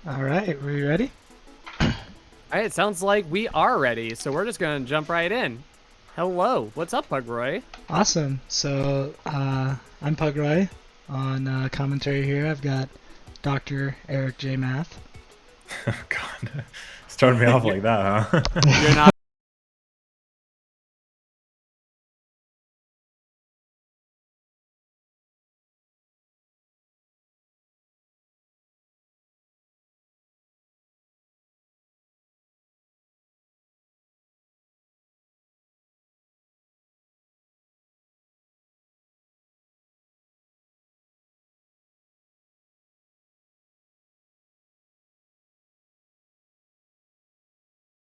All right, we ready? All right, it sounds like we are ready, so we're just gonna jump right in. Hello, what's up, PugRoy? Awesome. So I'm PugRoy. On commentary here, I've got Dr. Eric J. Math. Oh God, started me off like that, huh? You're not.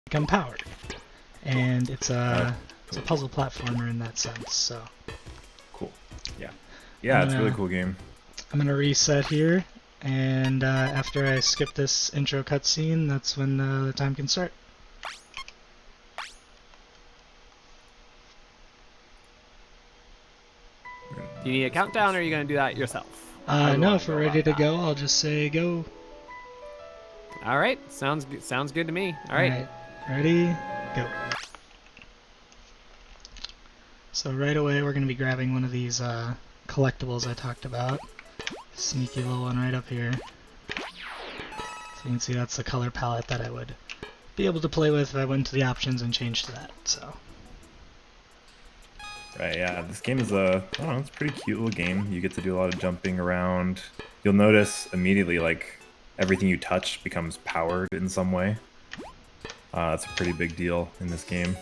Become powered, and it's a puzzle platformer in that sense. So Cool. Yeah, it's a really cool game. I'm gonna reset here, and after I skip this intro cutscene, that's when the time can start. Do you need a countdown, or are you gonna do that yourself? No, if we're ready to go, I'll just say go. All right, sounds good to me. All right. Ready, go. So right away we're going to be grabbing one of these collectibles I talked about. Sneaky little one right up here. So you can see that's the color palette that I would be able to play with if I went to the options and changed to that. So. Right, yeah, this game is I don't know, it's a pretty cute little game. You get to do a lot of jumping around. You'll notice immediately, like, everything you touch becomes powered in some way. That's a pretty big deal in this game.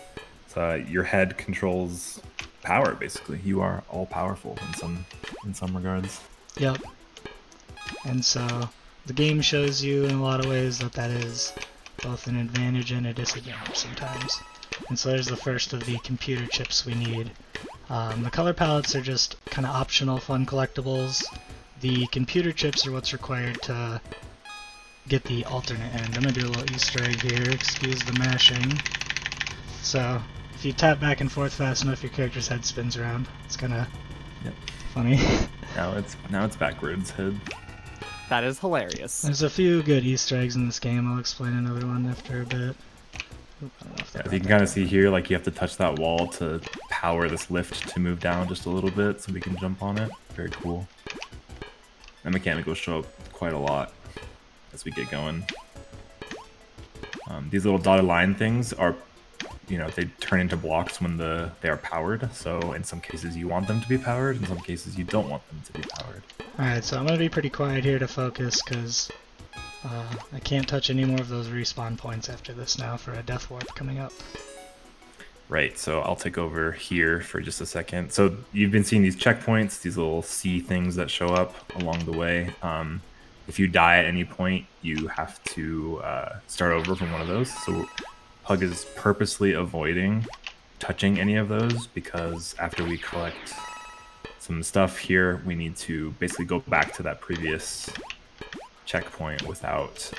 So your head controls power, basically. You are all powerful in some regards. Yep. And so the game shows you in a lot of ways that is both an advantage and a disadvantage sometimes. And so there's the first of the computer chips we need. The color palettes are just kind of optional fun collectibles. The computer chips are what's required to get the alternate end. I'm going to do a little Easter egg here, excuse the mashing. So if you tap back and forth fast enough, your character's head spins around. It's kind of funny. Now it's backwards head. That is hilarious. There's a few good Easter eggs in this game. I'll explain another one after a bit. As you can kind of see here, like you have to touch that wall to power this lift to move down just a little bit so we can jump on it. Very cool. That mechanic will show up quite a lot as we get going. These little dotted line things are, they turn into blocks when they are powered. So in some cases you want them to be powered, in some cases you don't want them to be powered. Alright, so I'm going to be pretty quiet here to focus because I can't touch any more of those respawn points after this now for a death warp coming up. Right, so I'll take over here for just a second. So you've been seeing these checkpoints, these little C things that show up along the way. If you die at any point, you have to start over from one of those. So Pug is purposely avoiding touching any of those because after we collect some stuff here, we need to basically go back to that previous checkpoint without,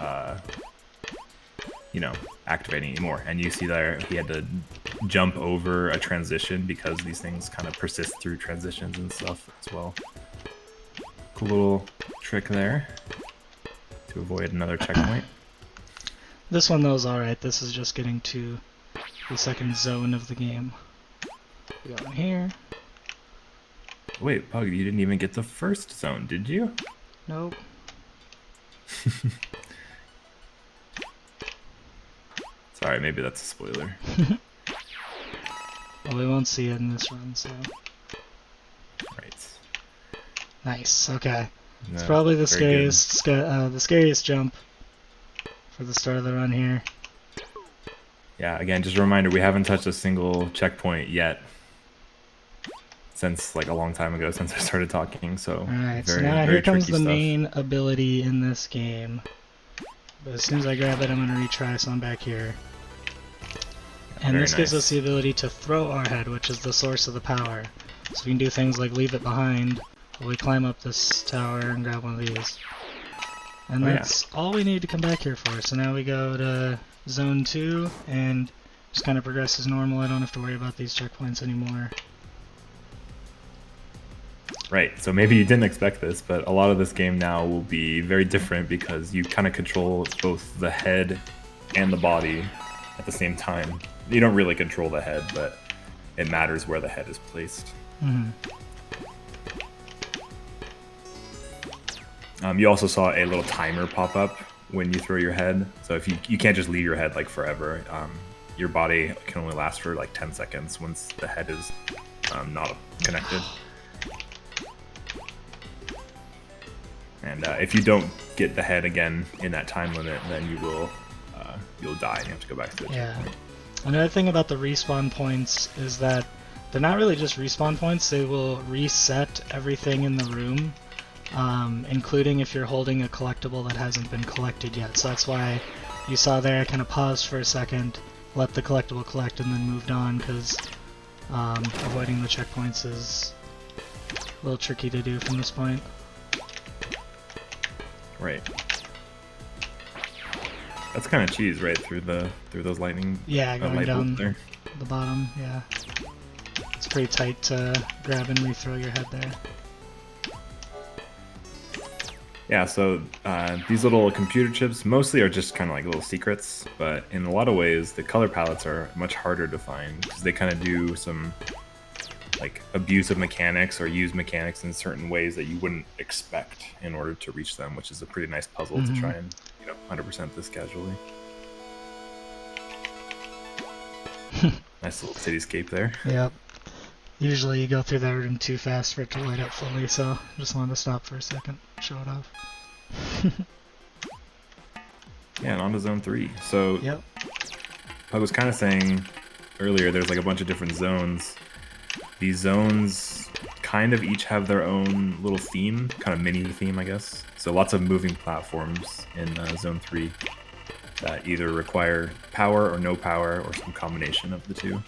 activating anymore. And you see there he had to jump over a transition because these things kind of persist through transitions and stuff as well. Cool little trick there to avoid another checkpoint. This one though is alright. This is just getting to the second zone of the game. We go in here. Wait, Pug, you didn't even get the first zone, did you? Nope. Sorry, maybe that's a spoiler. Well, we won't see it in this run, so. Right. Nice, okay. No, It's probably the scariest jump for the start of the run here. Yeah, again, just a reminder, we haven't touched a single checkpoint yet since like a long time ago, since I started talking, so Alright, so now here comes the main ability in this game. But as soon as I grab it, I'm going to retry, so I'm back here. And this gives us the ability to throw our head, which is the source of the power. So we can do things like leave it behind while we climb up this tower and grab one of these. And that's all we need to come back here for. So now we go to Zone 2 and just kind of progress as normal. I don't have to worry about these checkpoints anymore. Right, so maybe you didn't expect this, but a lot of this game now will be very different because you kind of control both the head and the body at the same time. You don't really control the head, but it matters where the head is placed. Mhm. You also saw a little timer pop up when you throw your head. So if you can't just leave your head like forever. Your body can only last for like 10 seconds once the head is not connected. And if you don't get the head again in that time limit, then you'll die and you have to go back to the checkpoint. Another thing about the respawn points is that they're not really just respawn points, they will reset everything in the room, including if you're holding a collectible that hasn't been collected yet. So that's why you saw there I kind of paused for a second, let the collectible collect, and then moved on, because avoiding the checkpoints is a little tricky to do from this point. Right. That's kind of cheese, right? Through those lightning. Yeah, going light down bolts there. the bottom. Yeah, it's pretty tight to grab and rethrow your head there. Yeah. So these little computer chips mostly are just kind of like little secrets, but in a lot of ways, the color palettes are much harder to find because they kind of do some like abuse of mechanics or use mechanics in certain ways that you wouldn't expect in order to reach them, which is a pretty nice puzzle to try and 100% this casually. Nice little cityscape there. Yep. Usually you go through that room too fast for it to light up fully, so just wanted to stop for a second, show it off. Yeah, and on to Zone 3. So Yep. I was kind of saying earlier, there's like a bunch of different zones. These zones kind of each have their own little theme, kind of mini theme, I guess. So lots of moving platforms in Zone 3 that either require power or no power or some combination of the two.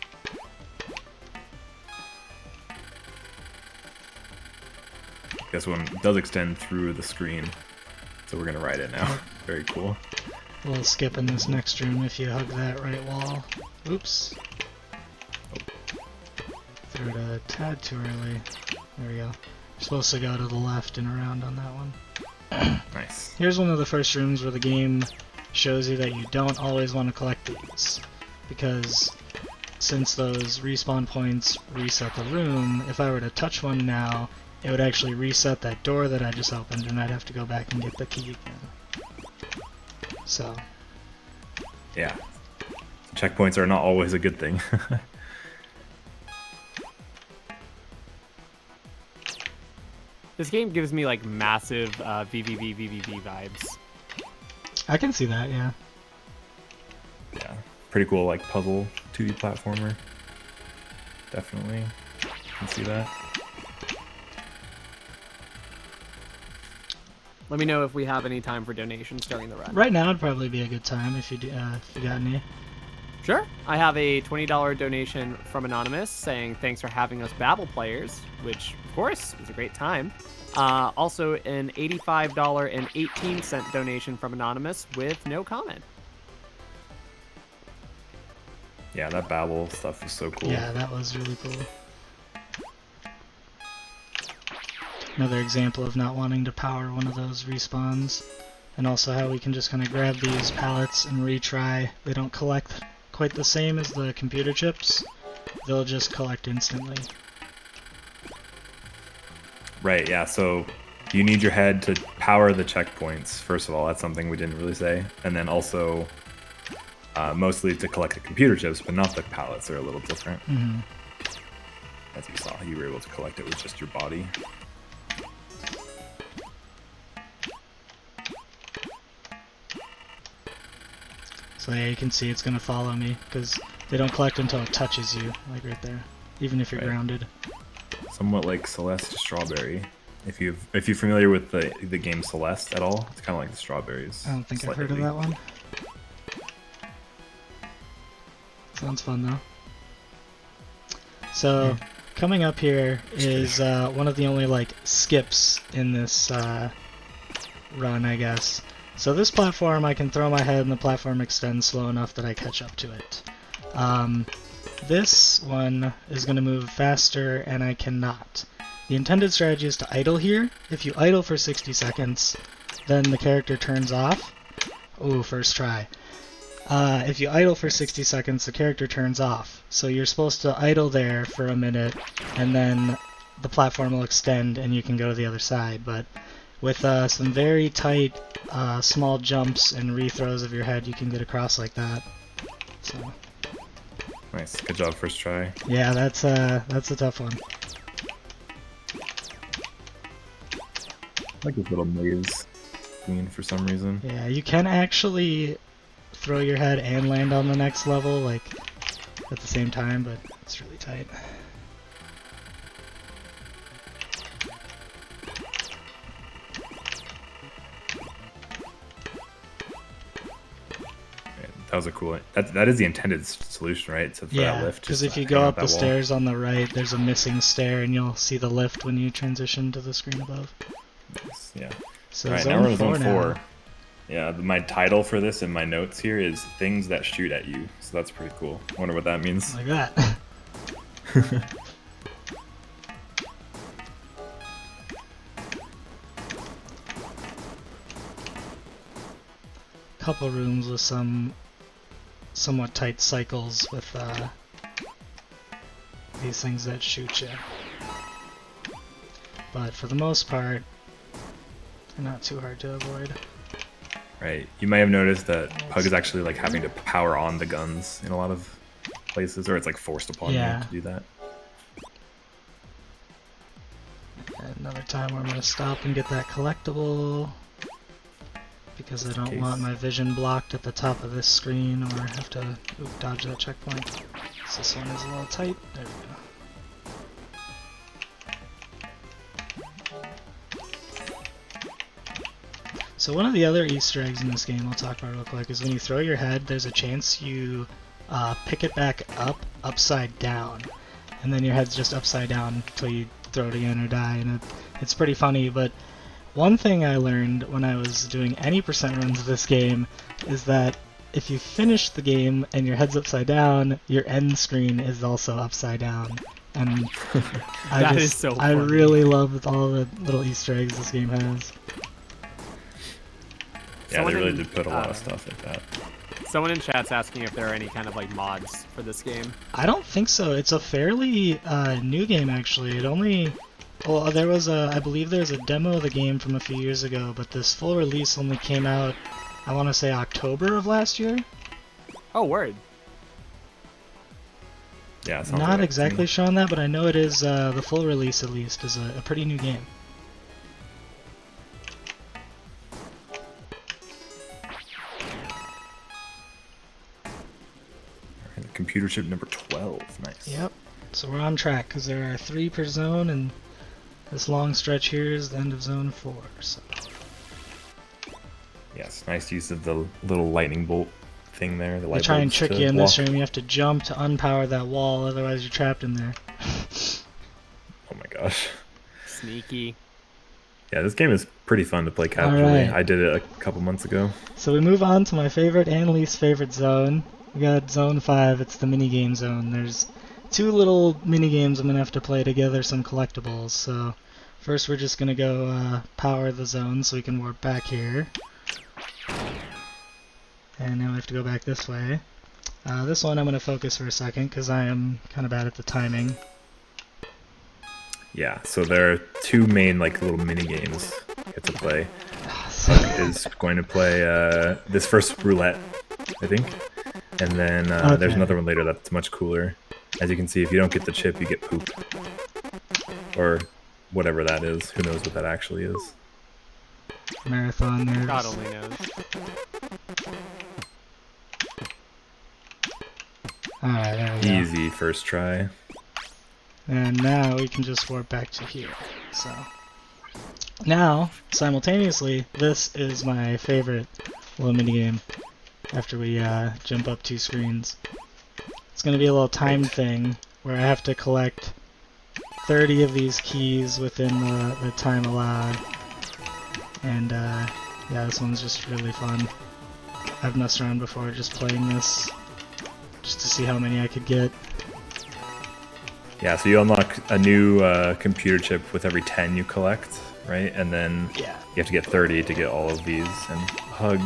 This one does extend through the screen, so we're going to ride it now. Very cool. We'll skip in this next room if you hug that right wall. Oops. Threw it a tad too early. There we go. You're supposed to go to the left and around on that one. Nice. Here's one of the first rooms where the game shows you that you don't always want to collect these, because since those respawn points reset the room, if I were to touch one now, it would actually reset that door that I just opened, and I'd have to go back and get the key again. So. Yeah. Checkpoints are not always a good thing. This game gives me like massive VVV vibes. I can see that, yeah. Yeah. Pretty cool, like puzzle 2D platformer. Definitely. Can see that. Let me know if we have any time for donations during the run. Right now would probably be a good time if you got any. Sure. I have a $20 donation from Anonymous saying thanks for having us Babel players, which, of course, is a great time. Also, an $85.18 donation from Anonymous with no comment. Yeah, that Babel stuff is so cool. Yeah, that was really cool. Another example of not wanting to power one of those respawns. And also how we can just kind of grab these pallets and retry. They don't collect quite the same as the computer chips. They'll just collect instantly. Right, yeah, so you need your head to power the checkpoints, first of all. That's something we didn't really say. And then also, mostly to collect the computer chips, but not the pallets. They're a little different. Mm-hmm. As you saw, you were able to collect it with just your body. So yeah, you can see it's going to follow me, because they don't collect until it touches you, like right there, even if you're grounded. Somewhat like Celeste Strawberry. If you're familiar with the game Celeste at all, it's kind of like the strawberries. I don't think I've heard of that one. Sounds fun though. So, coming up here is one of the only like skips in this run, I guess. So this platform, I can throw my head and the platform extends slow enough that I catch up to it. This one is going to move faster and I cannot. The intended strategy is to idle here. If you idle for 60 seconds, then the character turns off. Ooh, first try. If you idle for 60 seconds, the character turns off. So you're supposed to idle there for a minute, and then the platform will extend and you can go to the other side. But with some very tight small jumps and rethrows of your head, you can get across like that. So Nice, good job, first try. yeah, that's a tough one. I like this little maze scene for some reason. Yeah, you can actually throw your head and land on the next level, like, at the same time, but it's really tight. That was a cool. That is the intended solution, right? For Yeah, that lift. because just if you hang go out up that the wall. stairs on the right, there's a missing stair, and you'll see the lift when you transition to the screen above. Nice, yeah. So All right, zone now we're in 4 zone now. 4. Yeah, my title for this in my notes here is things that shoot at you. So that's pretty cool. Wonder what that means. Like that. Couple rooms with some somewhat tight cycles with these things that shoot you. But for the most part, they're not too hard to avoid. Right. You might have noticed that Pug is actually like having to power on the guns in a lot of places, or it's like forced upon Yeah. you to do that. And another time where I'm going to stop and get that collectible, because I don't want my vision blocked at the top of this screen, or have to dodge that checkpoint. So this one is a little tight. There we go. So one of the other Easter eggs in this game I'll talk about real quick is when you throw your head, there's a chance you pick it back up upside down, and then your head's just upside down until you throw it again or die, and it's pretty funny. But one thing I learned when I was doing any percent runs of this game is that if you finish the game and your head's upside down, your end screen is also upside down. And That is so I funny. really love all the little Easter eggs this game has. Yeah, Someone they really in, did put a lot of stuff like that. Someone in chat's asking if there are any kind of like mods for this game. I don't think so. It's a fairly new game, actually. It only... Well, there was I believe there's a demo of the game from a few years ago, but this full release only came out, I want to say October of last year? Oh, word. Yeah, it sounds Not right to exactly me. sure on that, but I know it is, the full release at least, is a pretty new game. Computer chip number 12. Nice. Yep. So we're on track, because there are 3 per zone, and this long stretch here is the end of zone 4, so... Yes, nice use of the little lightning bolt thing there. The They light try and bulbs trick to you in this block. room. You have to jump to unpower that wall, otherwise you're trapped in there. Oh my gosh. Sneaky. Yeah, this game is pretty fun to play casually. Alright. I did it a couple months ago. So we move on to my favorite and least favorite zone. We got zone 5, it's the minigame zone. There's 2 little minigames I'm going to have to play together, some collectibles. So first we're just going to go power the zone so we can warp back here. And now we have to go back this way. This one I'm going to focus for a second because I am kind of bad at the timing. Yeah, so there are 2 main like little mini games you get to play. Pug is going to play this first roulette, I think, and then there's Okay. another one later that's much cooler. As you can see, if you don't get the chip, you get poop, or whatever that is. Who knows what that actually is? Marathon nerves. God only knows. Alright, there we go. Easy first try. And now we can just warp back to here. So now, simultaneously, this is my favorite little minigame after we jump up 2 screens. It's going to be a little time thing where I have to collect 30 of these keys within the time allowed. And yeah, this one's just really fun. I've messed around before just playing this, just to see how many I could get. Yeah, so you unlock a new computer chip with every 10 you collect, right? And then Yeah. you have to get 30 to get all of these. And Hug,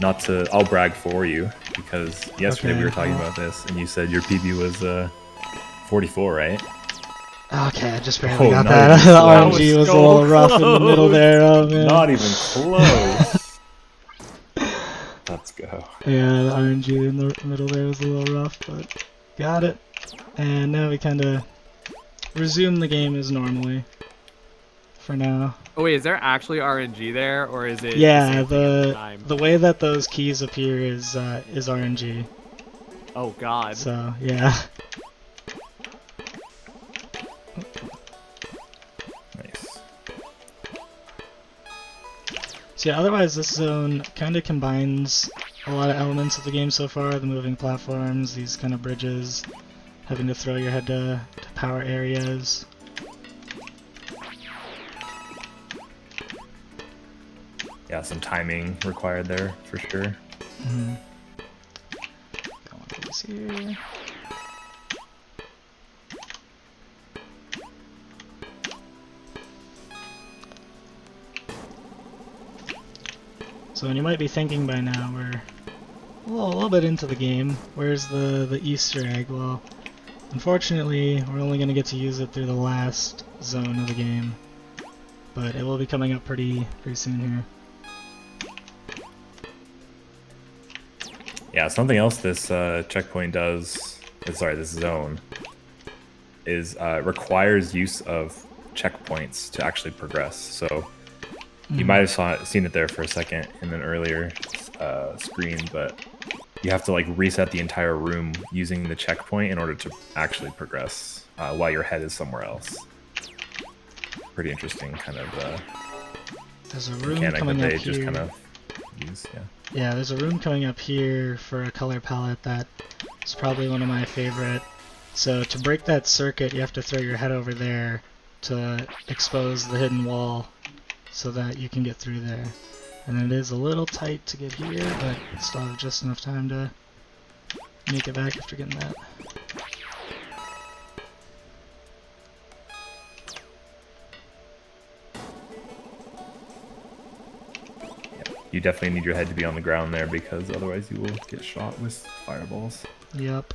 I'll brag for you, because yesterday we were talking about this, and you said your PB was 44, right? Okay, I just barely got not that. even The close. RNG was a so little rough in the middle close. there. Oh, man. Not even close. Let's go. Yeah, the RNG in the middle there was a little rough, but got it. And now we kind of resume the game as normally for now. Oh wait, is there actually RNG there, or is it? Yeah, the same thing every time? the way that those keys appear is RNG. Oh god. So yeah. Nice. So yeah, otherwise this zone kind of combines a lot of elements of the game so far. The moving platforms, these kind of bridges, having to throw your head to power areas. Yeah, some timing required there for sure. Mm-hmm. Got one of these here. So, and you might be thinking by now, we're a little bit into the game. Where's the Easter egg? Well, unfortunately, we're only going to get to use it through the last zone of the game. But it will be coming up pretty soon here. Yeah, something else this checkpoint does, this zone, is requires use of checkpoints to actually progress. So you might have seen it there for a second in an earlier screen, but you have to like reset the entire room using the checkpoint in order to actually progress while your head is somewhere else. Pretty interesting kind of There's a room mechanic that coming they up just here. kind of use. Yeah. Yeah, there's a room coming up here for a color palette that is probably one of my favorite. So to break that circuit, you have to throw your head over there to expose the hidden wall so that you can get through there. And it is a little tight to get here, but still have just enough time to make it back after getting that. You definitely need your head to be on the ground there, because otherwise you will get shot with fireballs. Yep.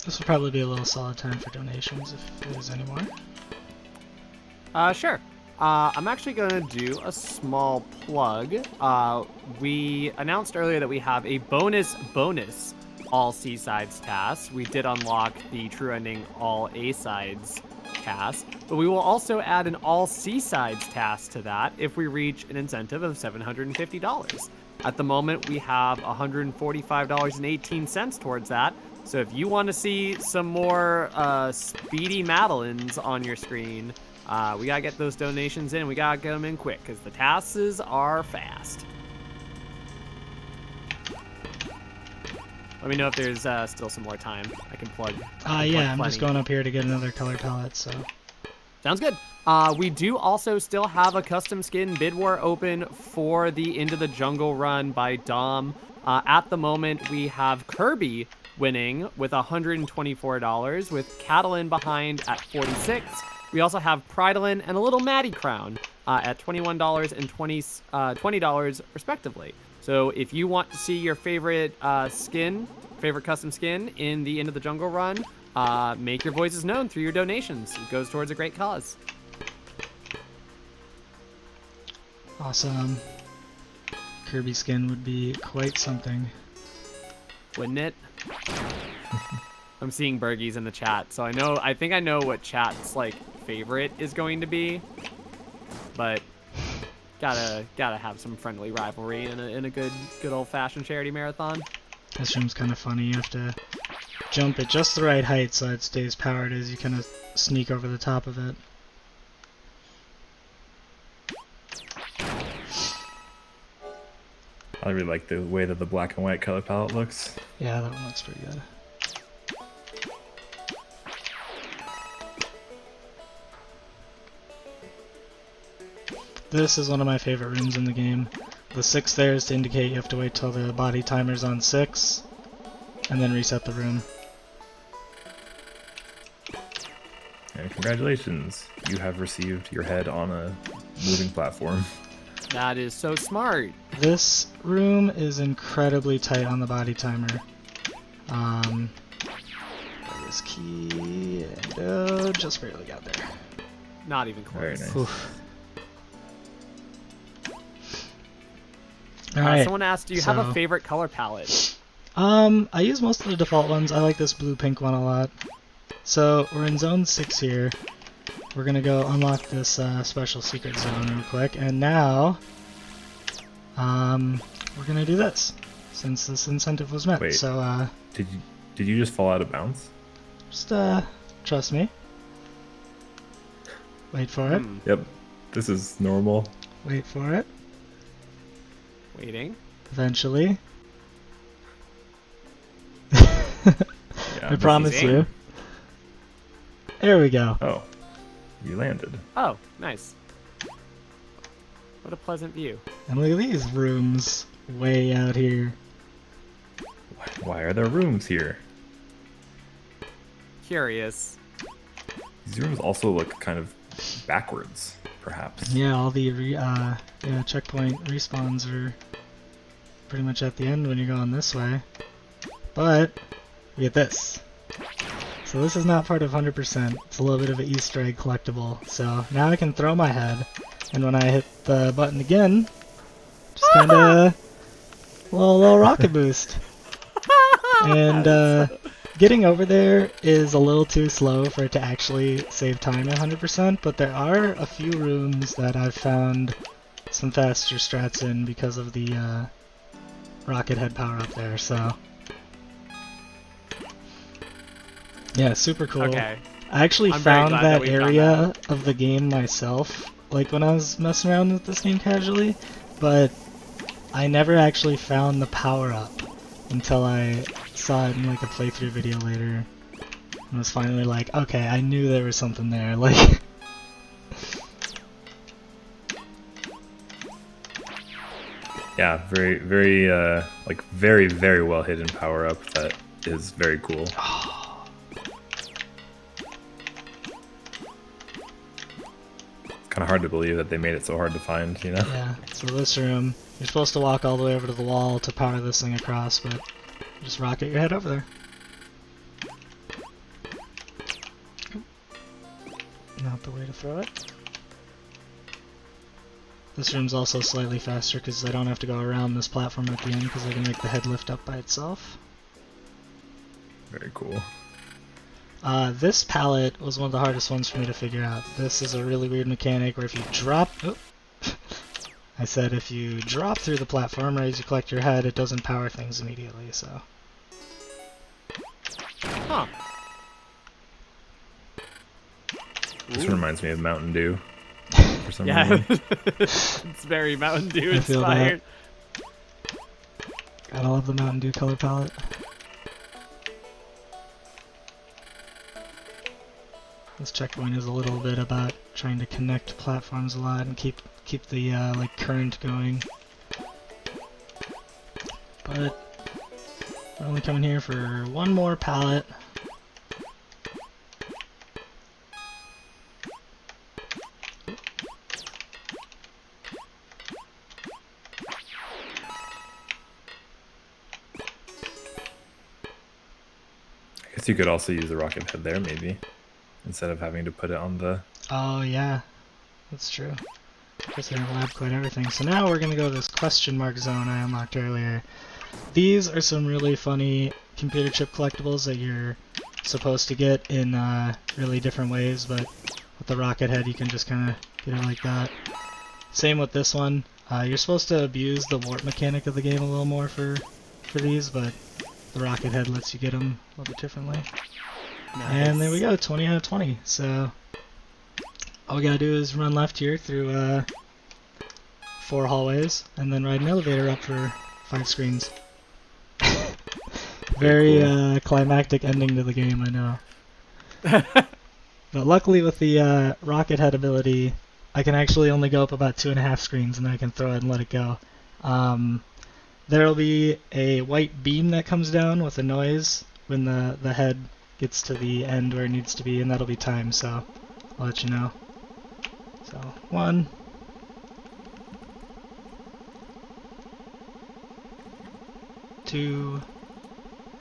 This will probably be a little solid time for donations if there's any more. Sure. I'm actually going to do a small plug. We announced earlier that we have a bonus all C-sides task. We did unlock the true ending all A-sides task, but we will also add an all C-sides task to that if we reach an incentive of $750. At the moment, we have $145.18 towards that. So if you want to see some more speedy Madeleines on your screen, we gotta get those donations in. We gotta get them in quick, because the tasks are fast. Let me know if there's still some more time. I can plug. Yeah, I'm just going up here to get another color palette, so. Sounds good. We do also still have a custom skin bid war open for the Into the Jungle run by Dom. At the moment, we have Kirby winning with $124, with Catalan behind at $46. We also have Pridolin and a little Maddie Crown at $21 and $20 respectively. So if you want to see your favorite favorite custom skin in the Into the Jungle run, make your voices known through your donations. It goes towards a great cause. Awesome. Kirby skin would be quite something. Wouldn't it? I'm seeing Bergies in the chat, so I think I know what chat's like favorite is going to be, but gotta have some friendly rivalry in a good old-fashioned charity marathon. This room's kind of funny. You have to jump at just the right height so it stays powered as you kind of sneak over the top of it. I really like the way that the black and white color palette looks. Yeah, that one looks pretty good. This is one of my favorite rooms in the game. The 6 there is to indicate you have to wait till the body timer's on 6, and then reset the room. And congratulations, you have received your head on a moving platform. That is so smart. This room is incredibly tight on the body timer. This key, and just barely got there. Not even Very close. nice. Oof. Alright, Someone asked, do you have a so- favorite color palette? I use most of the default ones. I like this blue-pink one a lot. So, we're in zone 6 here. We're gonna go unlock this special secret zone real quick, and now, we're gonna do this, since this incentive was met. Wait. So, Did you just fall out of bounds? just, trust me. Wait for it. Yep. This is normal. Wait for it. Waiting. Eventually. Yeah, I promise easy. you. There we go. Oh, you landed. Oh, nice. What a pleasant view. And look at these rooms way out here. Why are there rooms here? Curious. These rooms also look kind of backwards, perhaps. Yeah, all the checkpoint respawns are pretty much at the end when you're going this way. But look at this. So this is not part of 100%. It's a little bit of an Easter egg collectible. So now I can throw my head, and when I hit the button again, just kind of little rocket boost. And getting over there is a little too slow for it to actually save time at 100%, but there are a few rooms that I've found some faster strats in because of the rocket head power up there, so yeah, super cool. Okay. I actually I'm very found glad that that we found area of the game myself, like when I was messing around with this game casually, but I never actually found the power up until I saw it in like a playthrough video later, and was finally like, okay, I knew there was something there. Like, Yeah, very like very well hidden power up that is very cool. It's kind of hard to believe that they made it so hard to find, you know? yeah. So this room, you're supposed to walk all the way over to the wall to power this thing across, but you just rocket your head over there. Not the way to throw it. This room's also slightly faster because I don't have to go around this platform at the end because I can make the head lift up by itself. Very cool. This pallet was one of the hardest ones for me to figure out. This is a really weird mechanic where if you drop... Oh. I said if you drop through the platform or as you collect your head, it doesn't power things immediately, so... Huh. This reminds me of Mountain Dew for some Yeah. reason. It's very Mountain Dew I feel that. inspired. Gotta love the Mountain Dew color palette. This checkpoint is a little bit about trying to connect platforms a lot and keep the like current going. But we're only coming here for one more pallet. I guess you could also use the rocket head there, maybe, instead of having to put it on the... Oh yeah, that's true. Guess I didn't lab quite everything. So now we're gonna go to this question mark zone I unlocked earlier. These are some really funny computer chip collectibles that you're supposed to get in really different ways, but with the rocket head you can just kind of get it like that. Same with this one. You're supposed to abuse the warp mechanic of the game a little more for these, but the rocket head lets you get them a little bit differently. And there we go, 20 out of 20. So all we gotta do is run left here through 4 hallways, and then ride an elevator up for 5 screens. Very cool. climactic ending to the game, I know. But luckily with the rocket head ability, I can actually only go up about 2.5 screens, and then I can throw it and let it go. There'll be a white beam that comes down with a noise when the head gets to the end where it needs to be, and that'll be time, so I'll let you know. So, 1. 2.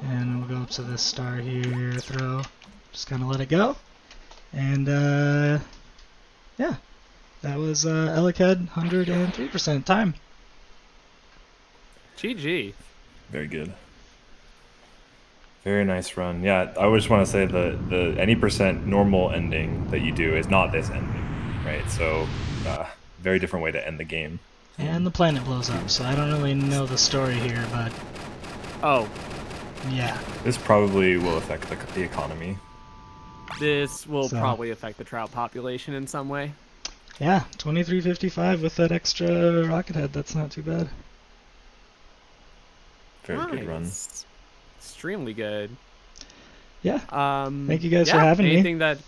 And we'll go up to this star here, throw. Just kind of let it go. And, yeah. That was ElecHead 103% time. GG. Very good. Very nice run. Yeah, I just want to say the any percent normal ending that you do is not this ending, right? So, very different way to end the game. And the planet blows up, so I don't really know the story here, but Oh, yeah. This probably will affect the economy. this will So- probably affect the trout population in some way. Yeah, 23.55 with that extra rocket head. That's not too bad. Very good run. Nice. Extremely good. Yeah. Thank you guys for having me. anything that,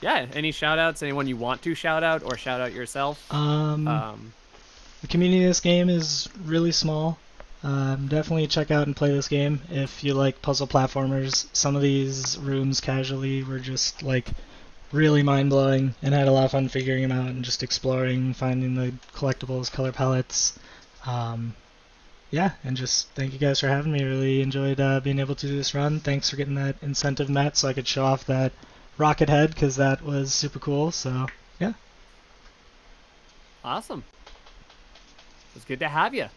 yeah, any shout outs, anyone you want to shout out or shout out yourself? The community of this game is really small. Definitely check out and play this game if you like puzzle platformers. Some of these rooms casually were just like really mind-blowing, and I had a lot of fun figuring them out and just exploring, finding the collectibles, color palettes. Yeah, and just thank you guys for having me. Really enjoyed being able to do this run. Thanks for getting that incentive met so I could show off that rocket head, because that was super cool. So yeah. Awesome. It was good to have you.